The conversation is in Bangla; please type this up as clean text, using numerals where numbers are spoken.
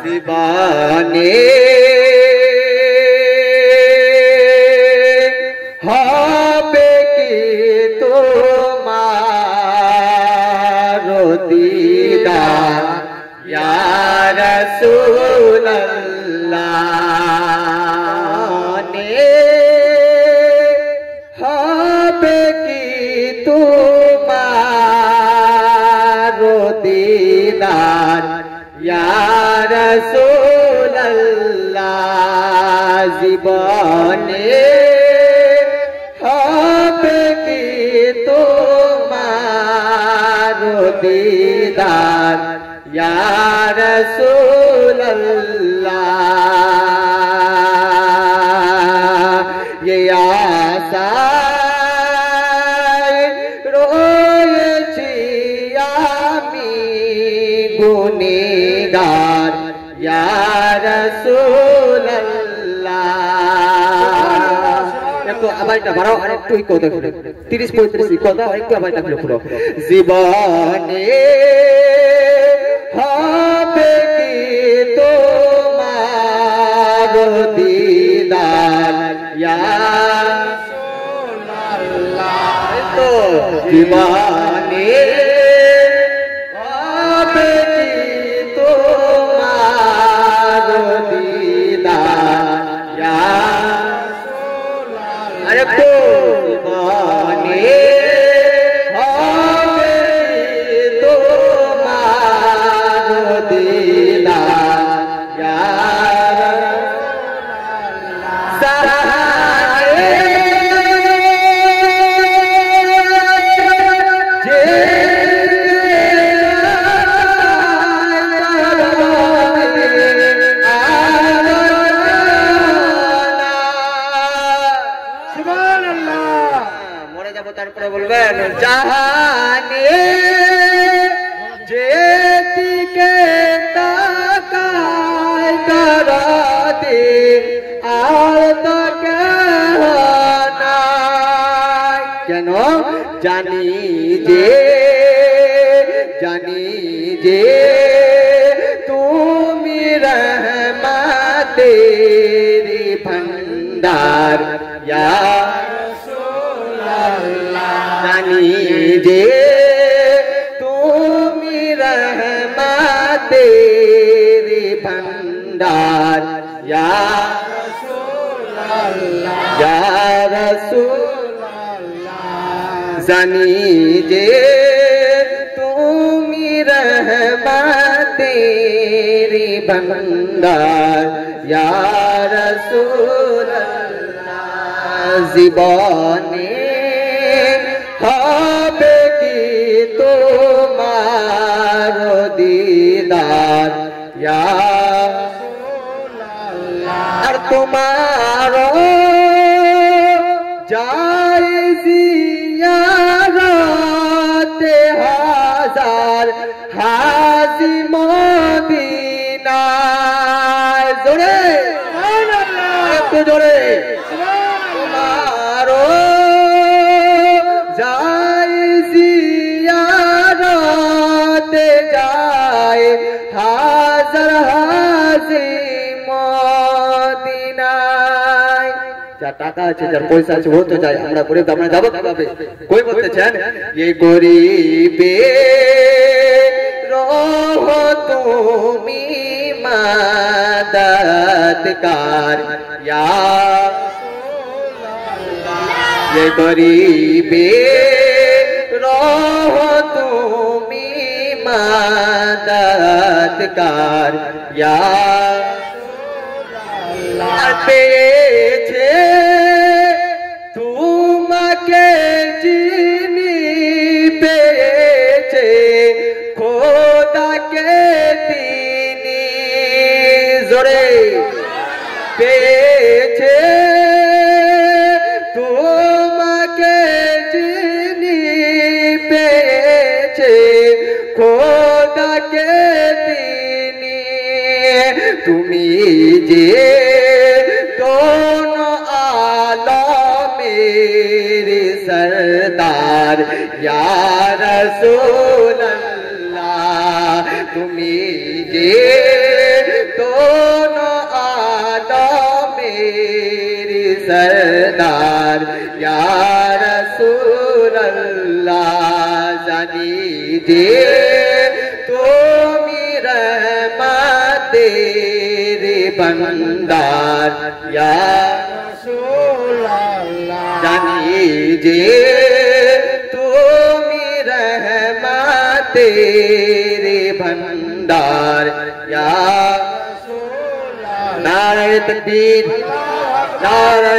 জীবনে হবে কি তোমার দিদার ইয়া রাসূলুল্লাহ হবে কি তোমার দিদার ইয়া রাসূলুল্লাহ জীবনে হবে কি তোমার দিদার ইয়া রাসূলুল্লাহ ये आशाয় রয়েছি আমি গুনেগার ইয়া রাসূলুল্লাহ একটু আবারটা বাড়াও আর একটু ইকো দাও 30 35 ইকো দাও একটু আবারটা খুলো জীবনে হবে কি তোমার দিদার ইয়া রাসূলুল্লাহ তো জীবনে হবে কি তোমার দিদার ইয়া রাসূলুল্লাহ আরে তো জীবনে হবে কি তোমার দিদার ইয়া তারপরে বলবেন জাহানে যেদিকে তাকায় তারাতে আর তাকে নাই কেন জানি যে তুমি রহমতের ভান্ডার ইয়া জানি যে তুমি রহমতের ভান্ডার ইয়া রাসূলুল্লাহ ইয়া রাসূলুল্লাহ জানি যে তুমি রহমতের ভান্ডার ইয়া রাসূলুল্লাহ জীবনে হবে কি তোমার দিদার ইয়া রাসূলুল্লাহ আর তোমার যাই জিয়ারতে হাজার হাজি মদিনায় জোরে সুবহানাল্লাহ একটু জোরে তোমার যাই জিয়ারতে যায় হাজার হাজি মদিনায় যার টাকা আছে যার পয়সা আছে ও তো যায় আমরা গরিব আমরা যাবো কিভাবে কই বলতেছেন এই গরিবে রহ তুমি মাদদগার ইয়া ये गरीबे रह তুমি मददगार या রাসূলুল্লাহ পেয়েছে তোমাকে যিনি পেয়েছে খোদাকে তিনি জোরে পেয়েছে খোদাকে তিনি তুমি যে दोनों आलमेर सरदार या रसूल अल्लाह तुम्ही जे রাসূলুল্লাহ জানি যে তুমি রহমতের ভান্ডার ইয়া রাসূলুল্লাহ জানি যে তুমি রহমতের ভান্ডার ইয়া রাসূলুল্লাহ নারে তাকবীর নারে